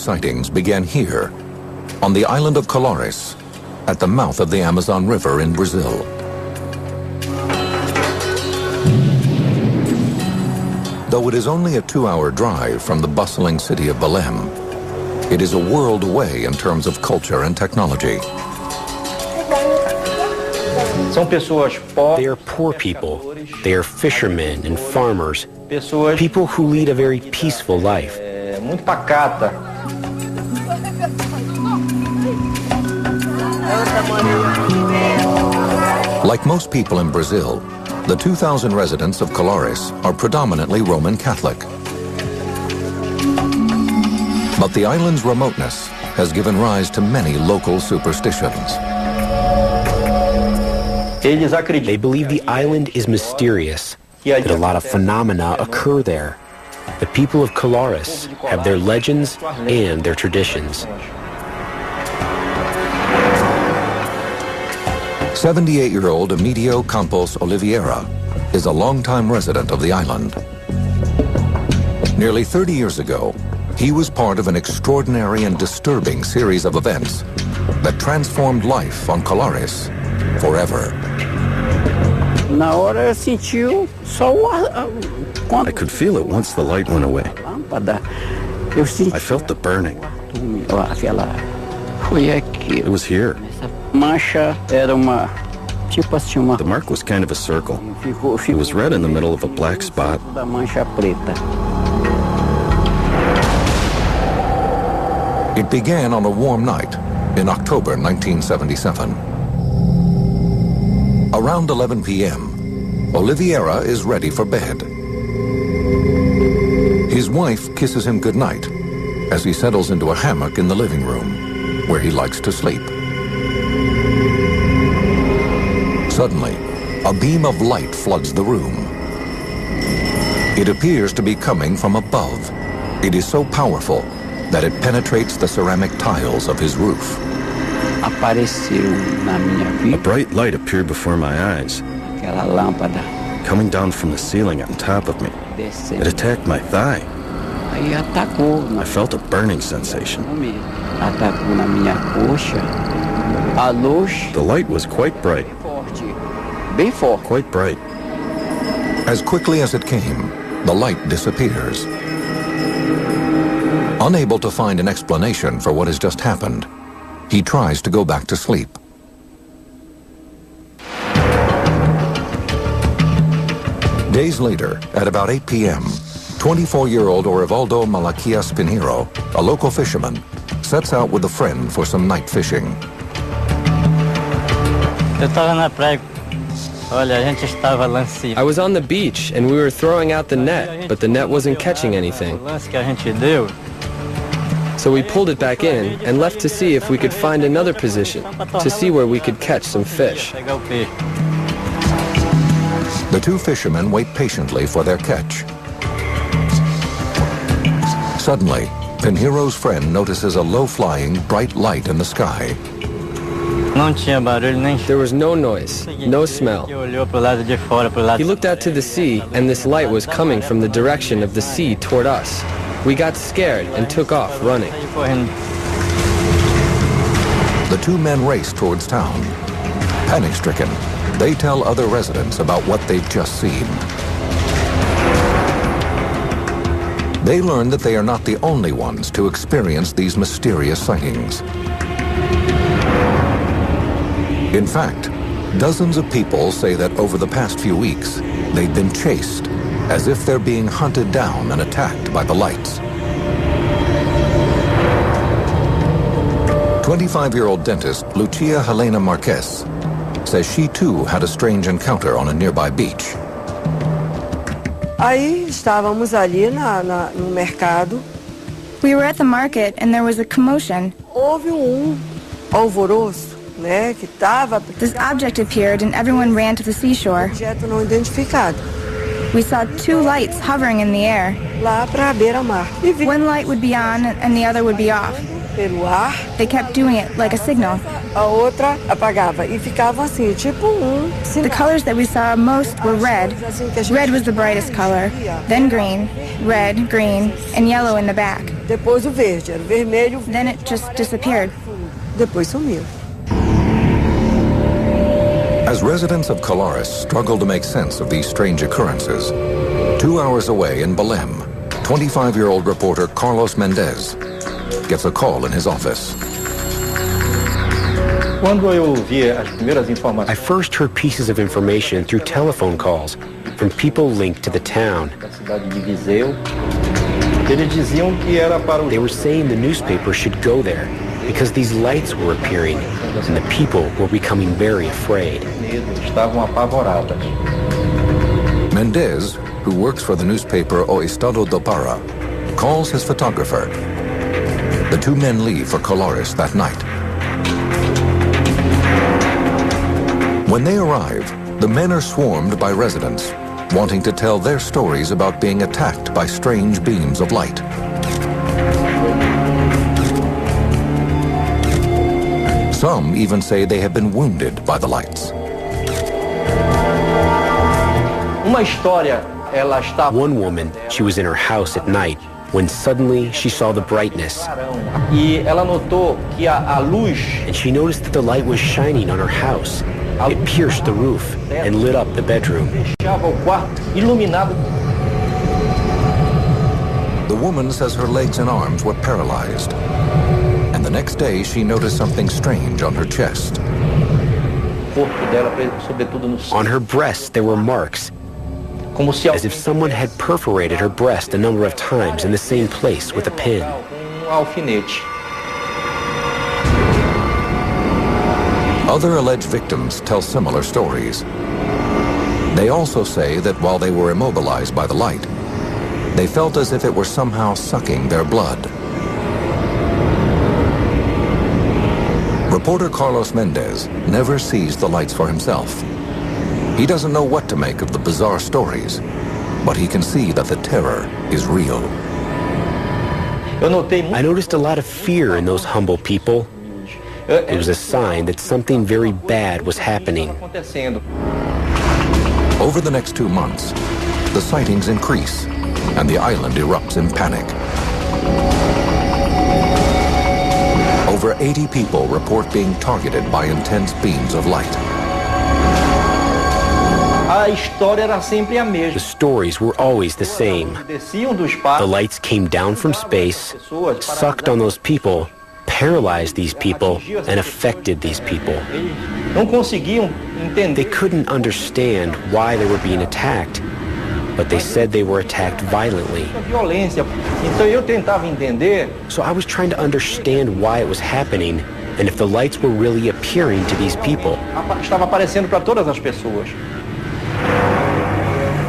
sightings began here, on the island of Colares, at the mouth of the Amazon River in Brazil. Though it is only a 2-hour drive from the bustling city of Belém, it is a world away in terms of culture and technology. They are poor people. They are fishermen and farmers, people who lead a very peaceful life. Like most people in Brazil, the 2,000 residents of Colares are predominantly Roman Catholic. But the island's remoteness has given rise to many local superstitions. They believe the island is mysterious, that a lot of phenomena occur there. The people of Colares have their legends and their traditions. 78-year-old Emilio Campos Oliveira is a longtime resident of the island. Nearly 30 years ago, he was part of an extraordinary and disturbing series of events that transformed life on Colares forever. I could feel it once the light went away. I felt the burning. It was here. The mark was kind of a circle. It was red in the middle of a black spot. It began on a warm night in October 1977. Around 11 p.m., Oliveira is ready for bed. His wife kisses him goodnight as he settles into a hammock in the living room, where he likes to sleep. Suddenly, a beam of light floods the room. It appears to be coming from above. It is so powerful that it penetrates the ceramic tiles of his roof. A bright light appeared before my eyes, coming down from the ceiling on top of me. It attacked my thigh. I felt a burning sensation. The light was quite bright. Quite bright. As quickly as it came, the light disappears. Unable to find an explanation for what has just happened, he tries to go back to sleep. Days later, at about 8 p.m., 24-year-old Orivaldo Malaquias Pinheiro, a local fisherman, sets out with a friend for some night fishing. I was on the beach and we were throwing out the net, but the net wasn't catching anything. So we pulled it back in and left to see if we could find another position, to see where we could catch some fish. The two fishermen wait patiently for their catch. Suddenly, Pinheiro's friend notices a low-flying, bright light in the sky. There was no noise, no smell. He looked out to the sea, and this light was coming from the direction of the sea toward us. We got scared and took off running. The two men race towards town. Panic-stricken, they tell other residents about what they've just seen. They learn that they are not the only ones to experience these mysterious sightings. In fact, dozens of people say that over the past few weeks, they've been chased, as if they're being hunted down and attacked by the lights. 25-year-old dentist Lucia Helena Marquez says she too had a strange encounter on a nearby beach. We were at the market and there was a commotion. This object appeared and everyone ran to the seashore. We saw two lights hovering in the air. One light would be on and the other would be off. They kept doing it like a signal. The colors that we saw most were red. Red was the brightest color, then green, red, green, and yellow in the back. Then it just disappeared. As residents of Colares struggle to make sense of these strange occurrences, 2 hours away in Belém, 25-year-old reporter Carlos Mendez gets a call in his office. I first heard pieces of information through telephone calls from people linked to the town. They were saying the newspaper should go there because these lights were appearing and the people were becoming very afraid. Mendez, who works for the newspaper O Estado do Pará, calls his photographer. The two men leave for Colares that night. When they arrive, the men are swarmed by residents wanting to tell their stories about being attacked by strange beams of light. Some even say they have been wounded by the lights. One woman, she was in her house at night when suddenly she saw the brightness. And she noticed that the light was shining on her house. It pierced the roof and lit up the bedroom. The woman says her legs and arms were paralyzed. And the next day she noticed something strange on her chest. On her breast there were marks, as if someone had perforated her breast a number of times in the same place with a pin. Other alleged victims tell similar stories. They also say that while they were immobilized by the light, they felt as if it were somehow sucking their blood. Reporter Carlos Mendez never sees the lights for himself. He doesn't know what to make of the bizarre stories, but he can see that the terror is real. I noticed a lot of fear in those humble people. It was a sign that something very bad was happening. Over the next 2 months, the sightings increase and the island erupts in panic. Over 80 people report being targeted by intense beams of light. The stories were always the same. The lights came down from space, sucked on those people, paralyzed these people, and affected these people. They couldn't understand why they were being attacked, but they said they were attacked violently. So I was trying to understand why it was happening and if the lights were really appearing to these people.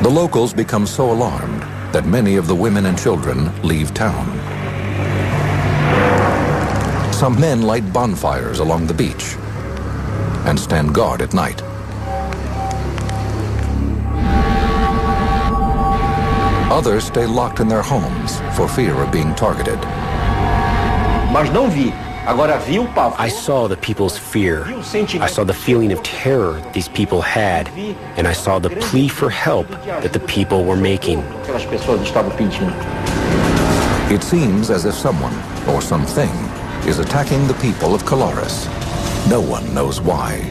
The locals become so alarmed that many of the women and children leave town. Some men light bonfires along the beach and stand guard at night. Others stay locked in their homes for fear of being targeted. I saw the people's fear. I saw the feeling of terror these people had, and I saw the plea for help that the people were making. It seems as if someone or something is attacking the people of Colares. No one knows why.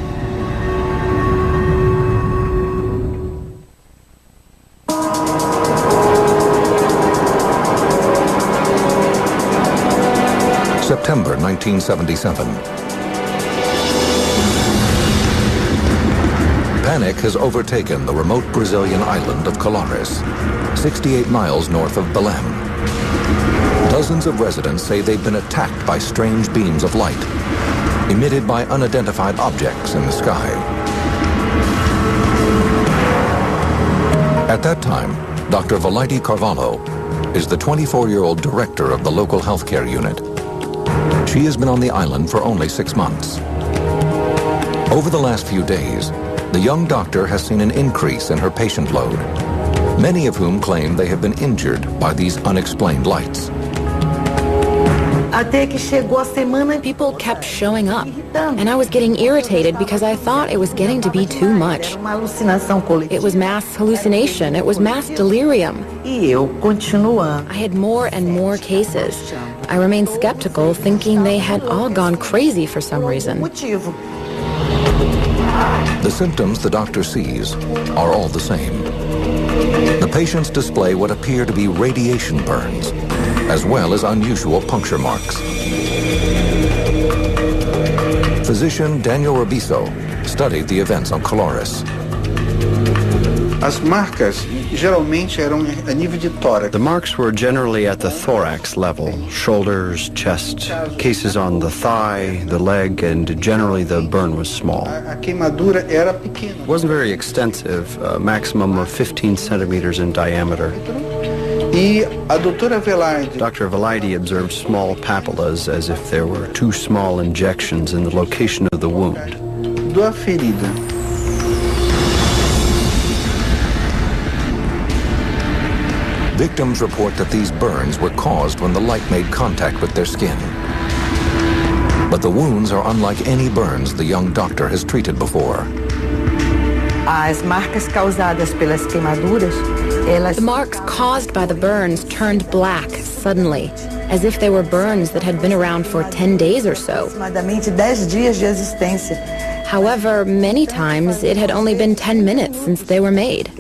September 1977. Panic has overtaken the remote Brazilian island of Colares, 68 miles north of Belém. Dozens of residents say they've been attacked by strange beams of light, emitted by unidentified objects in the sky. At that time, Dr. Valaide Carvalho is the 24-year-old director of the local healthcare unit. She has been on the island for only 6 months. Over the last few days, the young doctor has seen an increase in her patient load, many of whom claim they have been injured by these unexplained lights. People kept showing up, and I was getting irritated because I thought it was getting to be too much. It was mass hallucination. It was mass delirium. I had more and more cases. I remained skeptical, thinking they had all gone crazy for some reason. The symptoms the doctor sees are all the same. The patients display what appear to be radiation burns, as well as unusual puncture marks. Physician Daniel Rabiso studied the events on Colares. As marcas geralmente eram a nível de tórax. The marks were generally at the thorax level, shoulders, chest, cases on the thigh, the leg, and generally the burn was small. A queimadura era pequena. It wasn't very extensive, a maximum of 15 centimeters in diameter. E a doutora Velarde. Dr. Velarde observed small papillas as if there were two small injections in the location of the wound. Da ferida. Victims report that these burns were caused when the light made contact with their skin. But the wounds are unlike any burns the young doctor has treated before. The marks caused by the burns turned black suddenly, as if they were burns that had been around for 10 days or so. However, many times it had only been 10 minutes since they were made.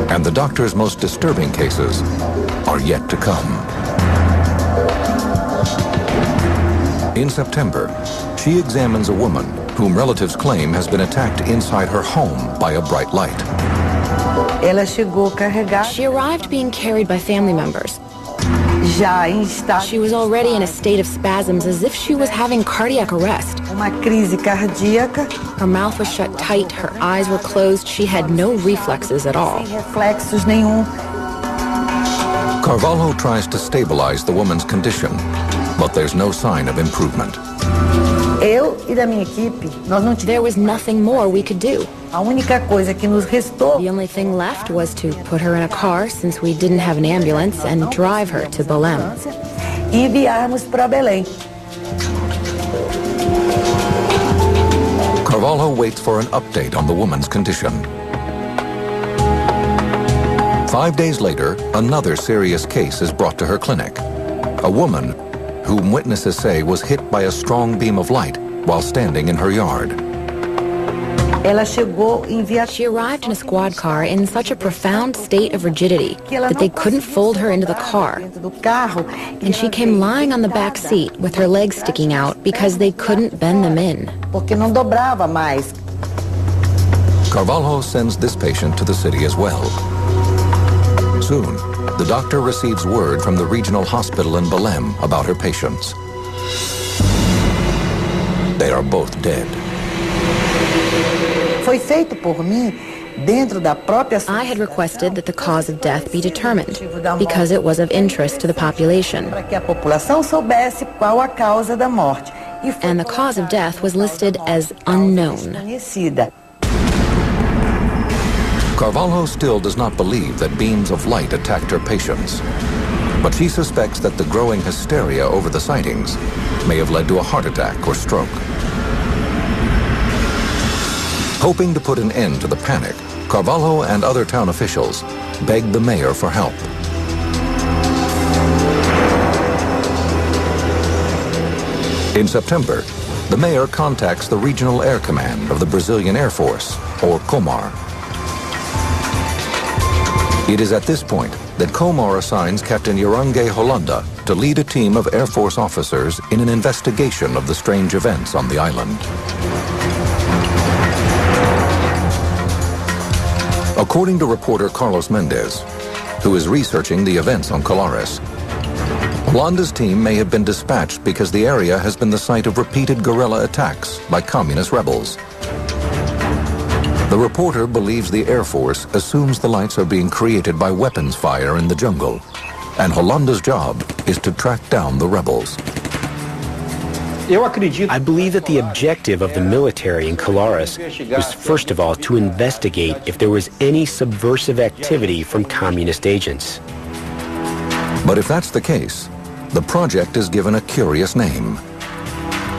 And the doctor's most disturbing cases are yet to come. In September, she examines a woman whom relatives claim has been attacked inside her home by a bright light. She arrived being carried by family members. She was already in a state of spasms, as if she was having cardiac arrest. Her mouth was shut tight, her eyes were closed, she had no reflexes at all. Carvalho tries to stabilize the woman's condition, but there's no sign of improvement. There was nothing more we could do. The only thing left was to put her in a car, since we didn't have an ambulance, and drive her to Belém. Carvalho waits for an update on the woman's condition. 5 days later, another serious case is brought to her clinic. A woman whom witnesses say was hit by a strong beam of light while standing in her yard. She arrived in a squad car in such a profound state of rigidity that they couldn't fold her into the car. And she came lying on the back seat with her legs sticking out because they couldn't bend them in. Carvalho sends this patient to the city as well. Soon, the doctor receives word from the regional hospital in Belém about her patients. They are both dead. I had requested that the cause of death be determined because it was of interest to the population. And the cause of death was listed as unknown. Carvalho still does not believe that beams of light attacked her patients, but she suspects that the growing hysteria over the sightings may have led to a heart attack or stroke. Hoping to put an end to the panic, Carvalho and other town officials begged the mayor for help. In September, the mayor contacts the Regional Air Command of the Brazilian Air Force, or COMAR. It is at this point that COMAR assigns Captain Yorange Holanda to lead a team of Air Force officers in an investigation of the strange events on the island. According to reporter Carlos Mendez, who is researching the events on Colares, Holanda's team may have been dispatched because the area has been the site of repeated guerrilla attacks by communist rebels. The reporter believes the Air Force assumes the lights are being created by weapons fire in the jungle, and Holanda's job is to track down the rebels. I believe that the objective of the military in Colares was first of all to investigate if there was any subversive activity from communist agents. But if that's the case, the project is given a curious name.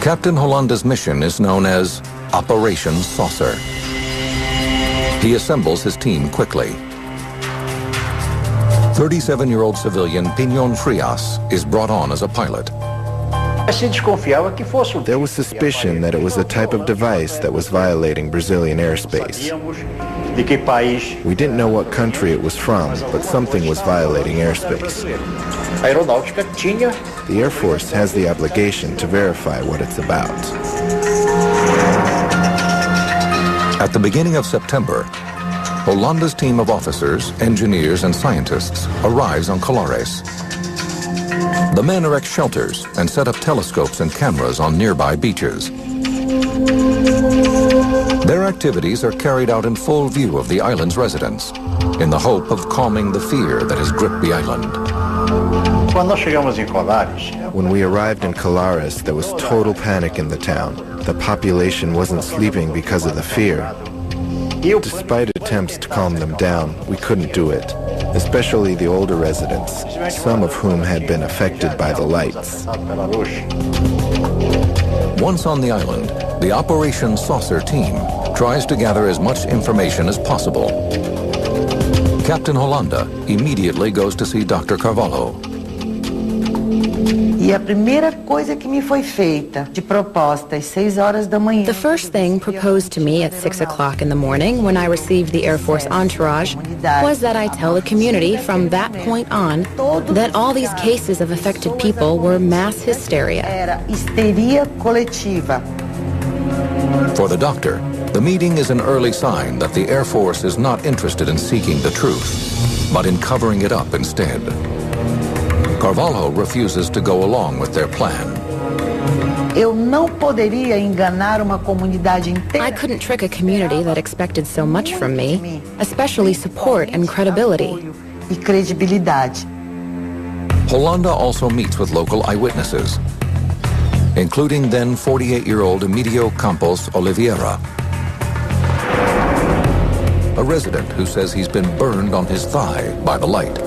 Captain Holanda's mission is known as Operation Saucer. He assembles his team quickly. 37-year-old civilian Pinon Frias is brought on as a pilot. There was suspicion that it was a type of device that was violating Brazilian airspace. We didn't know what country it was from, but something was violating airspace. The Air Force has the obligation to verify what it's about. At the beginning of September, Holanda's team of officers, engineers, and scientists arrives on Colares. The men erect shelters and set up telescopes and cameras on nearby beaches. Their activities are carried out in full view of the island's residents, in the hope of calming the fear that has gripped the island. When we arrived in Colares, there was total panic in the town. The population wasn't sleeping because of the fear. Despite attempts to calm them down, we couldn't do it, especially the older residents, some of whom had been affected by the lights. Once on the island, the Operation Saucer team tries to gather as much information as possible. Captain Holanda immediately goes to see Dr. Carvalho. The first thing proposed to me at 6 o'clock in the morning when I received the Air Force entourage was that I tell the community from that point on that all these cases of affected people were mass hysteria. For the doctor, the meeting is an early sign that the Air Force is not interested in seeking the truth, but in covering it up instead. Carvalho refuses to go along with their plan. I couldn't trick a community that expected so much from me, especially support and credibility. Holanda also meets with local eyewitnesses, including then 48-year-old Emilio Campos Oliveira, a resident who says he's been burned on his thigh by the light.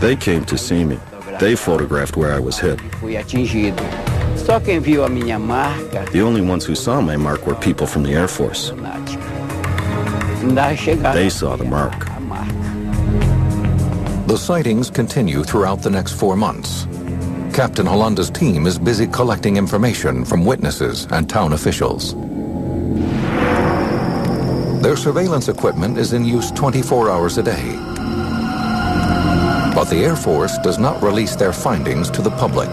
They came to see me. They photographed where I was hit. The only ones who saw my mark were people from the Air Force. They saw the mark. The sightings continue throughout the next 4 months. Captain Holanda's team is busy collecting information from witnesses and town officials. Their surveillance equipment is in use 24 hours a day. But the Air Force does not release their findings to the public.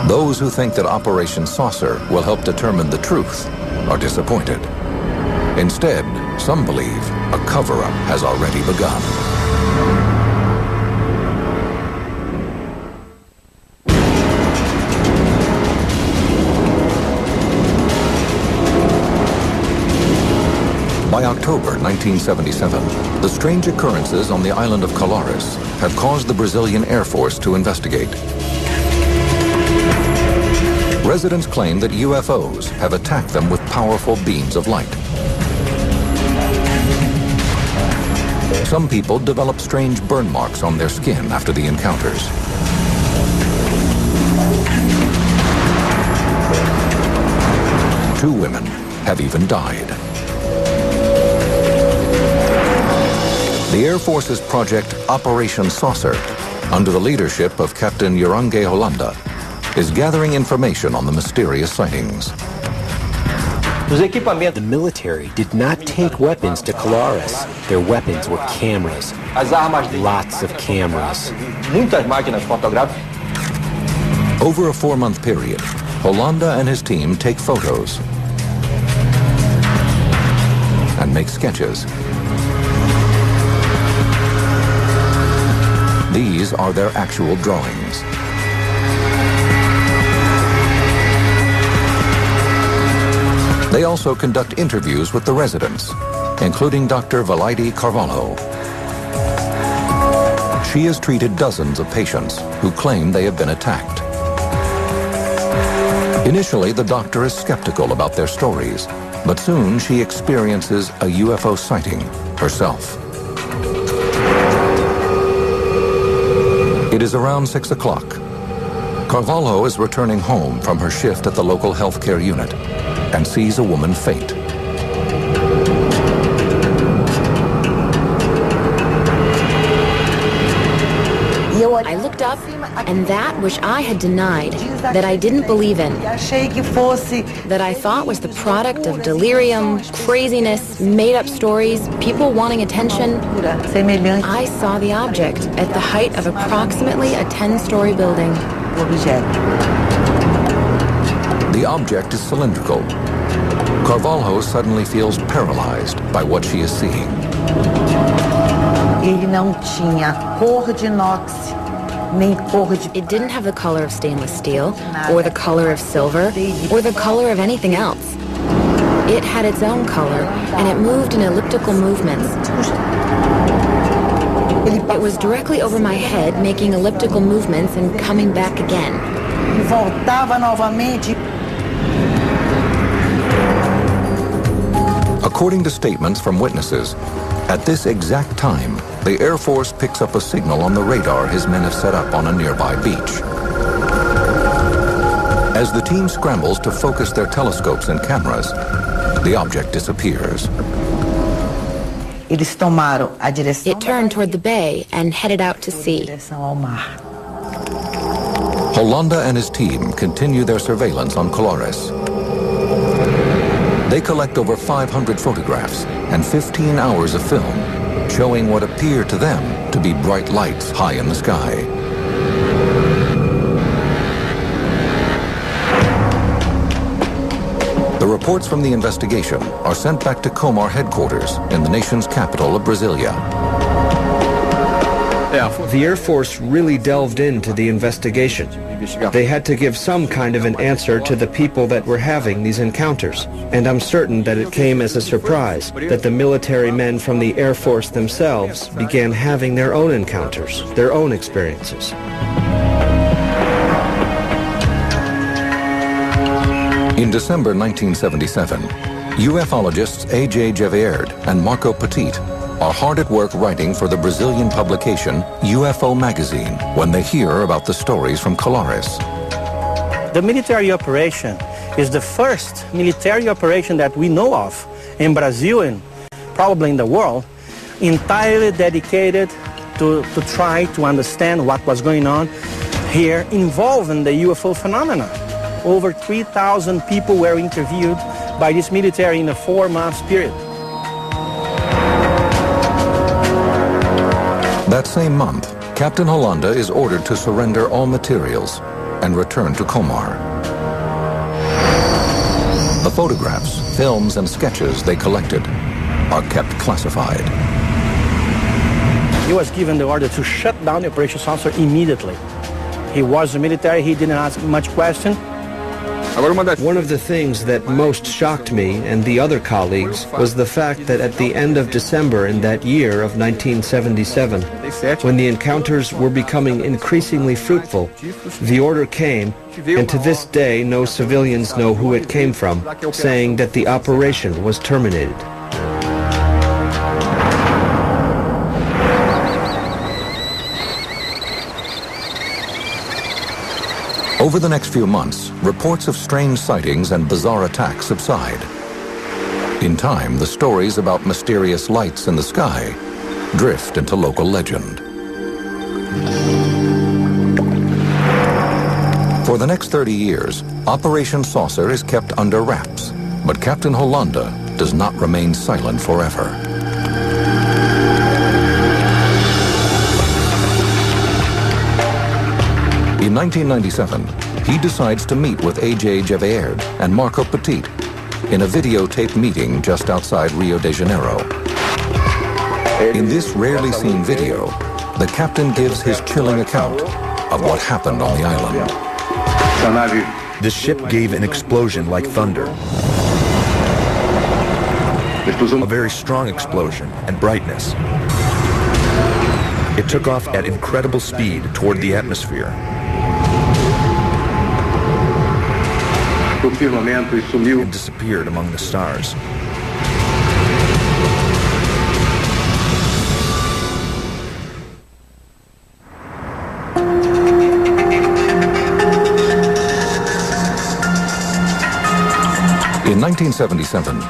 Those who think that Operation Saucer will help determine the truth are disappointed. Instead, some believe a cover-up has already begun. By October 1977, the strange occurrences on the island of Colares have caused the Brazilian Air Force to investigate. Residents claim that UFOs have attacked them with powerful beams of light. Some people develop strange burn marks on their skin after the encounters. Two women have even died. The Air Force's project Operation Saucer, under the leadership of Captain Urangue Holanda, is gathering information on the mysterious sightings. The military did not take weapons to Colares. Their weapons were cameras. Lots of cameras. Over a 4-month period, Holanda and his team take photos and make sketches. These are their actual drawings. They also conduct interviews with the residents, including Dr. Valaide Carvalho. She has treated dozens of patients who claim they have been attacked. Initially, the doctor is skeptical about their stories, but soon she experiences a UFO sighting herself. It is around 6 o'clock. Carvalho is returning home from her shift at the local healthcare unit and sees a woman faint. I looked up, and that which I had denied, that I didn't believe in, that I thought was the product of delirium, craziness, made-up stories, people wanting attention, I saw the object at the height of approximately a 10-story building. The object is cylindrical. Carvalho suddenly feels paralyzed by what she is seeing. It didn't have the color of stainless steel, or the color of silver, or the color of anything else. It had its own color, and it moved in elliptical movements. It was directly over my head, making elliptical movements and coming back again. According to statements from witnesses, at this exact time, the Air Force picks up a signal on the radar his men have set up on a nearby beach. As the team scrambles to focus their telescopes and cameras, the object disappears. It turned toward the bay and headed out to sea. Hollanda and his team continue their surveillance on Colares. They collect over 500 photographs and 15 hours of film, showing what appear to them to be bright lights high in the sky. The reports from the investigation are sent back to Comar headquarters in the nation's capital of Brasilia. The Air Force really delved into the investigation. They had to give some kind of an answer to the people that were having these encounters. And I'm certain that it came as a surprise that the military men from the Air Force themselves began having their own encounters, their own experiences. In December 1977, ufologists A.J. Gevaerd and Marco Petit are hard at work writing for the Brazilian publication UFO magazine when they hear about the stories from Colares. The military operation is the first military operation that we know of in Brazil and probably in the world, entirely dedicated to try to understand what was going on here involving the UFO phenomena. Over 3,000 people were interviewed by this military in a 4-month period. That same month, Captain Hollanda is ordered to surrender all materials and return to Comar. The photographs, films, and sketches they collected are kept classified. He was given the order to shut down the operations officer immediately. He was a military, he didn't ask much question. One of the things that most shocked me and the other colleagues was the fact that at the end of December in that year of 1977, when the encounters were becoming increasingly fruitful, the order came, and to this day no civilians know who it came from, saying that the operation was terminated. Over the next few months, reports of strange sightings and bizarre attacks subside. In time, the stories about mysterious lights in the sky drift into local legend. For the next 30 years, Operation Saucer is kept under wraps, but Captain Hollanda does not remain silent forever. In 1997, he decides to meet with A.J. Gevaerd and Marco Petit in a videotaped meeting just outside Rio de Janeiro. In this rarely seen video, the captain gives his chilling account of what happened on the island. The ship gave an explosion like thunder. A very strong explosion and brightness. It took off at incredible speed toward the atmosphere. And disappeared among the stars. 1977,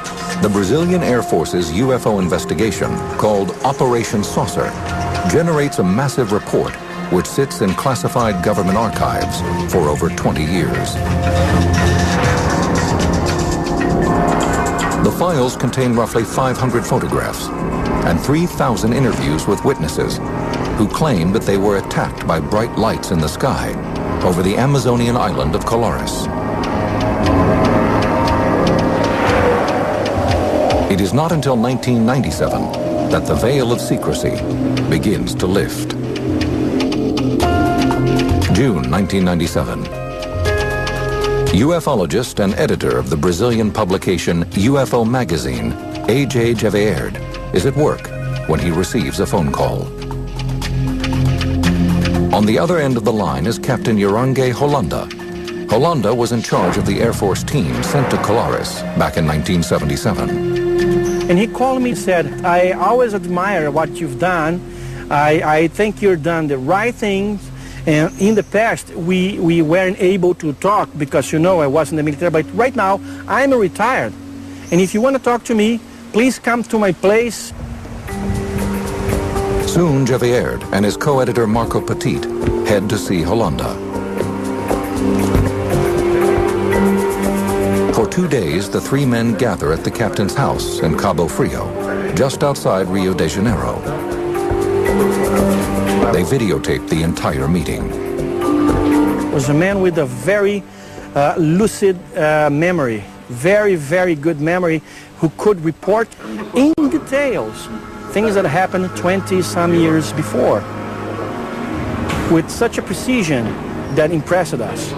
the Brazilian Air Force's UFO investigation, called Operation Saucer, generates a massive report which sits in classified government archives for over 20 years. The files contain roughly 500 photographs and 3,000 interviews with witnesses who claim that they were attacked by bright lights in the sky over the Amazonian island of Colares. It is not until 1997 that the veil of secrecy begins to lift. June 1997. UFOlogist and editor of the Brazilian publication UFO magazine, A.J. Javierd, is at work when he receives a phone call. On the other end of the line is Captain Yorange Holanda. Holanda was in charge of the Air Force team sent to Colares back in 1977. And he called me and said, I always admire what you've done. I think you've done the right things. And in the past, we weren't able to talk because, you know, I was in the military. But right now, I'm retired. And if you want to talk to me, please come to my place. Soon, Javierd and his co-editor Marco Petit head to see Holanda. For 2 days, the three men gather at the captain's house in Cabo Frio, just outside Rio de Janeiro. They videotape the entire meeting. It was a man with a very lucid memory, very, very good memory, who could report in details things that happened 20-some years before with such a precision that impressed us.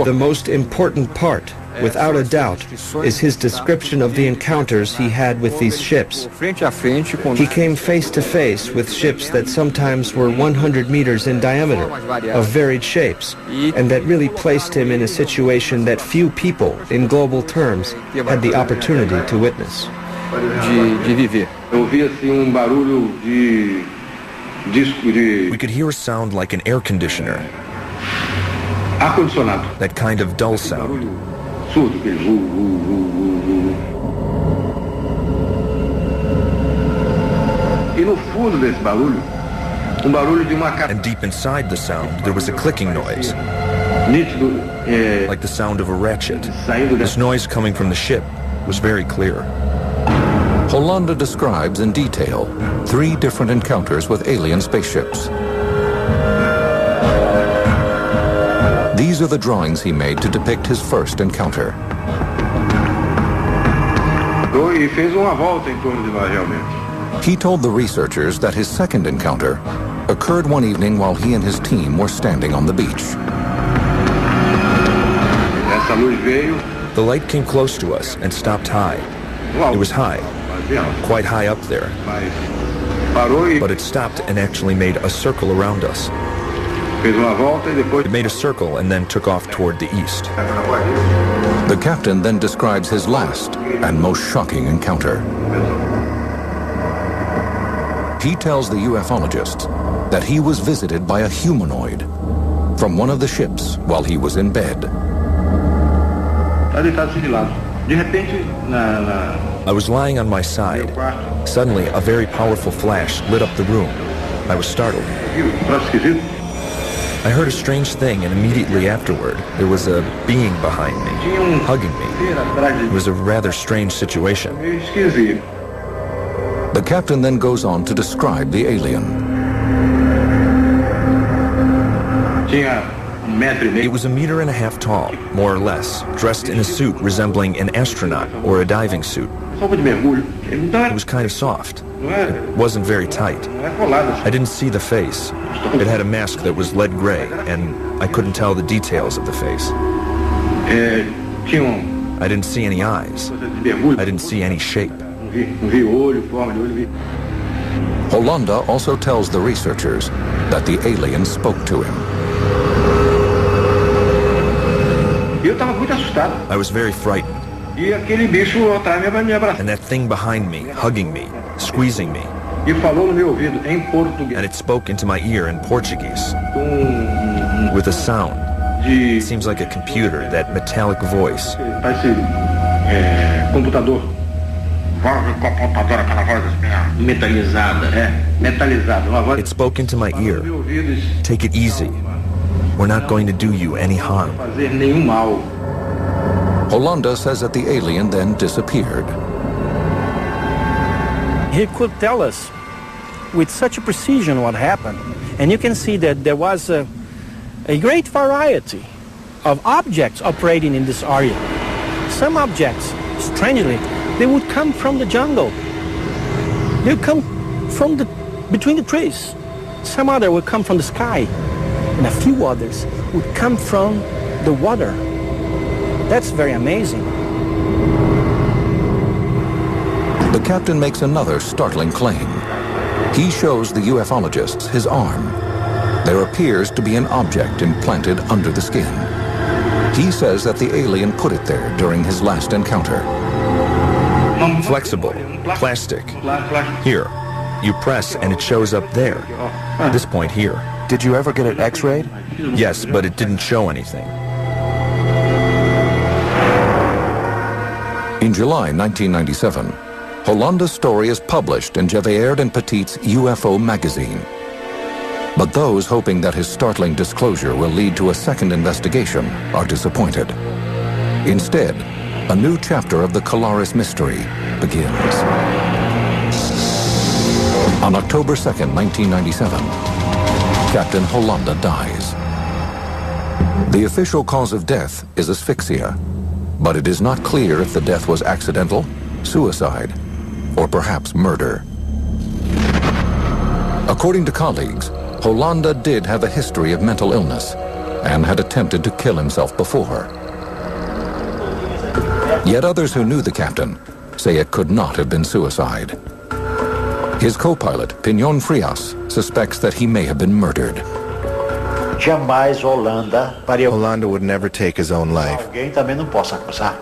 The most important part, without a doubt, is his description of the encounters he had with these ships. He came face to face with ships that sometimes were 100 meters in diameter, of varied shapes, and that really placed him in a situation that few people, in global terms, had the opportunity to witness. We could hear a sound like an air conditioner. That kind of dull sound. And deep inside the sound, there was a clicking noise, like the sound of a ratchet. This noise coming from the ship was very clear. Holanda describes in detail 3 different encounters with alien spaceships. These are the drawings he made to depict his first encounter. He told the researchers that his second encounter occurred one evening while he and his team were standing on the beach. The light came close to us and stopped high. It was high, quite high up there. But it stopped and actually made a circle around us. It made a circle and then took off toward the east. The captain then describes his last and most shocking encounter. He tells the ufologists that he was visited by a humanoid from one of the ships while he was in bed. I was lying on my side. Suddenly, a very powerful flash lit up the room. I was startled. I heard a strange thing, and immediately afterward, there was a being behind me, hugging me. It was a rather strange situation. The captain then goes on to describe the alien. It was 1.5 meters tall, more or less, dressed in a suit resembling an astronaut or a diving suit. It was kind of soft. It wasn't very tight. I didn't see the face. It had a mask that was lead gray, and I couldn't tell the details of the face. I didn't see any eyes. I didn't see any shape. Holanda also tells the researchers that the alien spoke to him. I was very frightened. And that thing behind me, hugging me, squeezing me. And it spoke into my ear in Portuguese, with a sound It seems like a computer, that metallic voice. Computador. Voz de computador, aquela voz metalizada, metalizada. It spoke into my ear. Take it easy. We're not going to do you any harm. Hollanda says that the alien then disappeared. He could tell us with such a precision what happened. And you can see that there was a great variety of objects operating in this area. Some objects, strangely, they would come from the jungle. They would come from between the trees. Some other would come from the sky. And a few others would come from the water. That's very amazing. The captain makes another startling claim. He shows the ufologists his arm. There appears to be an object implanted under the skin. He says that the alien put it there during his last encounter. Flexible, plastic. Here, you press and it shows up there. This point here. Did you ever get it x-rayed? Yes, but it didn't show anything. In July 1997, Hollanda's story is published in Gevaerd and Petit's UFO magazine. But those hoping that his startling disclosure will lead to a second investigation are disappointed. Instead, a new chapter of the Colares mystery begins. On October 2nd, 1997, Captain Hollanda dies. The official cause of death is asphyxia, but it is not clear if the death was accidental, suicide, or perhaps murder. According to colleagues, Hollanda did have a history of mental illness and had attempted to kill himself before. Yet others who knew the captain say it could not have been suicide. His co-pilot, Piñón Frias, suspects that he may have been murdered. Hollanda would never take his own life.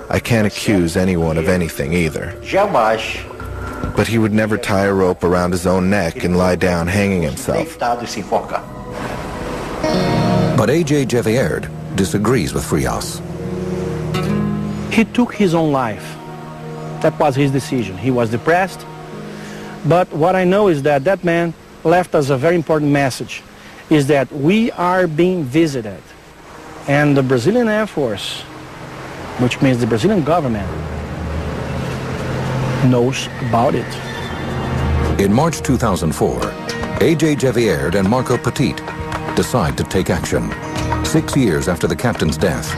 I can't accuse anyone of anything either. But he would never tie a rope around his own neck and lie down hanging himself. But A.J. Gevaerd disagrees with Frias. He took his own life. That was his decision. He was depressed. But what I know is that that man left us a very important message, is that we are being visited. And the Brazilian Air Force, which means the Brazilian government, knows about it. In March 2004, A.J. Gevaerd and Marco Petit decide to take action. 6 years after the captain's death,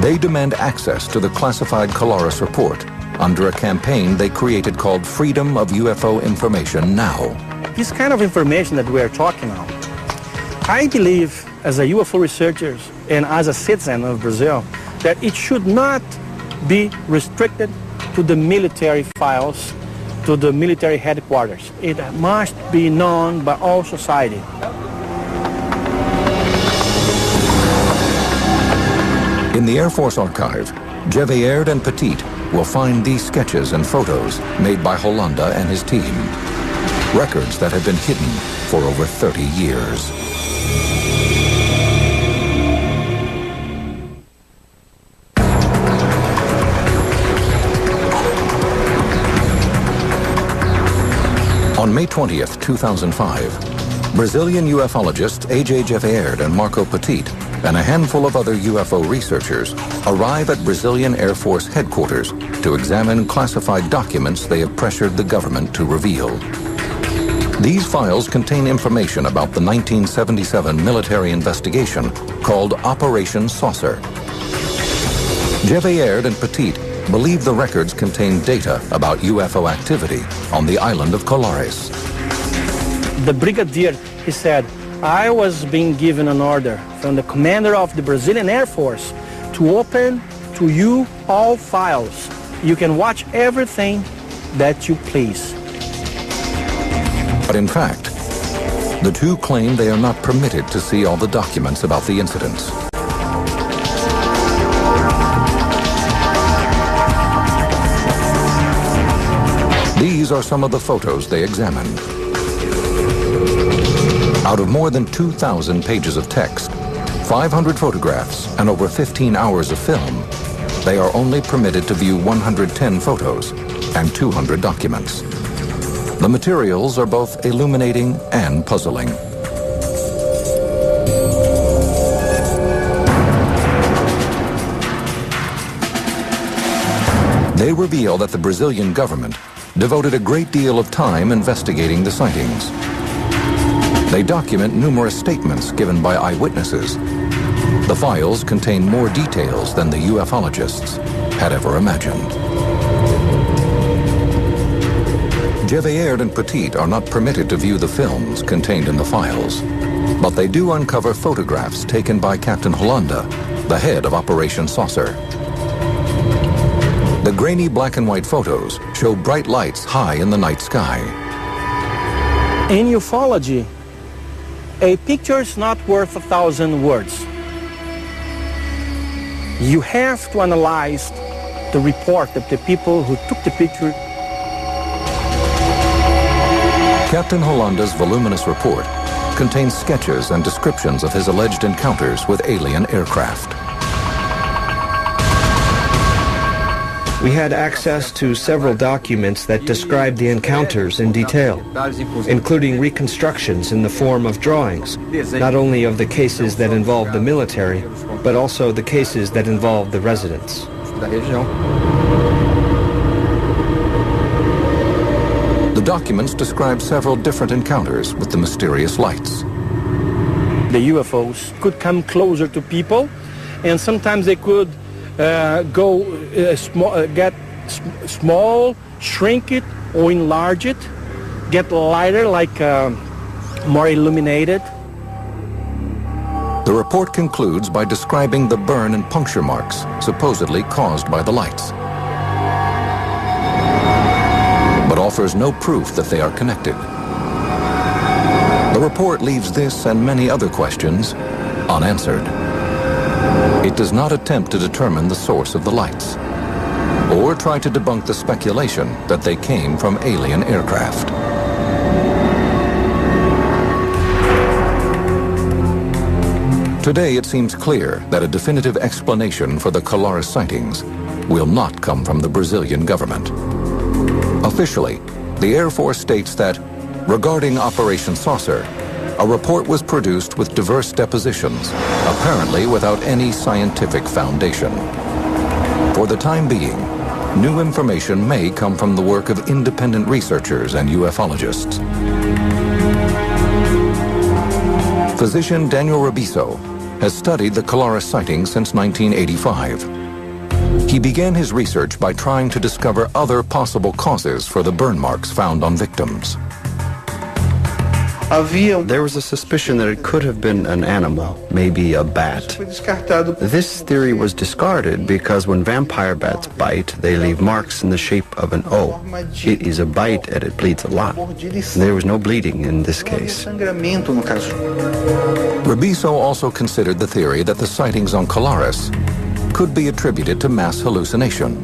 they demand access to the classified Colares report under a campaign they created called Freedom of UFO Information Now. This kind of information that we are talking about, I believe as a UFO researcher and as a citizen of Brazil, that it should not be restricted to the military files, to the military headquarters. It must be known by all society. In the Air Force archive, Gevaerd and Petit will find these sketches and photos made by Hollanda and his team. Records that have been hidden for over 30 years. On May 20th, 2005, Brazilian ufologists A.J. Gevaerd and Marco Petit and a handful of other UFO researchers arrive at Brazilian Air Force headquarters to examine classified documents they have pressured the government to reveal. These files contain information about the 1977 military investigation called Operation Saucer. Gevaerd and Petit believe the records contain data about UFO activity on the island of Colares. The brigadier, he said, I was being given an order from the commander of the Brazilian Air Force to open to you all files. You can watch everything that you please. But in fact, the two claim they are not permitted to see all the documents about the incidents. These are some of the photos they examined. Out of more than 2,000 pages of text, 500 photographs and over 15 hours of film, they are only permitted to view 110 photos and 200 documents. The materials are both illuminating and puzzling. They reveal that the Brazilian government devoted a great deal of time investigating the sightings. They document numerous statements given by eyewitnesses. The files contain more details than the ufologists had ever imagined. Gevaerd and Petit are not permitted to view the films contained in the files, but they do uncover photographs taken by Captain Hollanda, the head of Operation Saucer. The grainy black and white photos show bright lights high in the night sky. In ufology, a picture is not worth 1,000 words. You have to analyze the report of the people who took the picture. Captain Hollanda's voluminous report contains sketches and descriptions of his alleged encounters with alien aircraft. We had access to several documents that describe the encounters in detail, including reconstructions in the form of drawings, not only of the cases that involved the military, but also the cases that involved the residents. The documents describe several different encounters with the mysterious lights. The UFOs could come closer to people, and sometimes they could get small, shrink it or enlarge it, get lighter, like more illuminated. The report concludes by describing the burn and puncture marks supposedly caused by the lights, but offers no proof that they are connected. The report leaves this and many other questions unanswered. It does not attempt to determine the source of the lights, or try to debunk the speculation that they came from alien aircraft. Today it seems clear that a definitive explanation for the Colares sightings will not come from the Brazilian government. Officially, the Air Force states that, regarding Operation Saucer, a report was produced with diverse depositions, apparently without any scientific foundation. For the time being, new information may come from the work of independent researchers and ufologists. Physician Daniel Rebiso has studied the Colares sightings since 1985. He began his research by trying to discover other possible causes for the burn marks found on victims. There was a suspicion that it could have been an animal, maybe a bat. This theory was discarded because when vampire bats bite, they leave marks in the shape of an O. It is a bite and it bleeds a lot. There was no bleeding in this case. Rebiso also considered the theory that the sightings on Colares could be attributed to mass hallucination.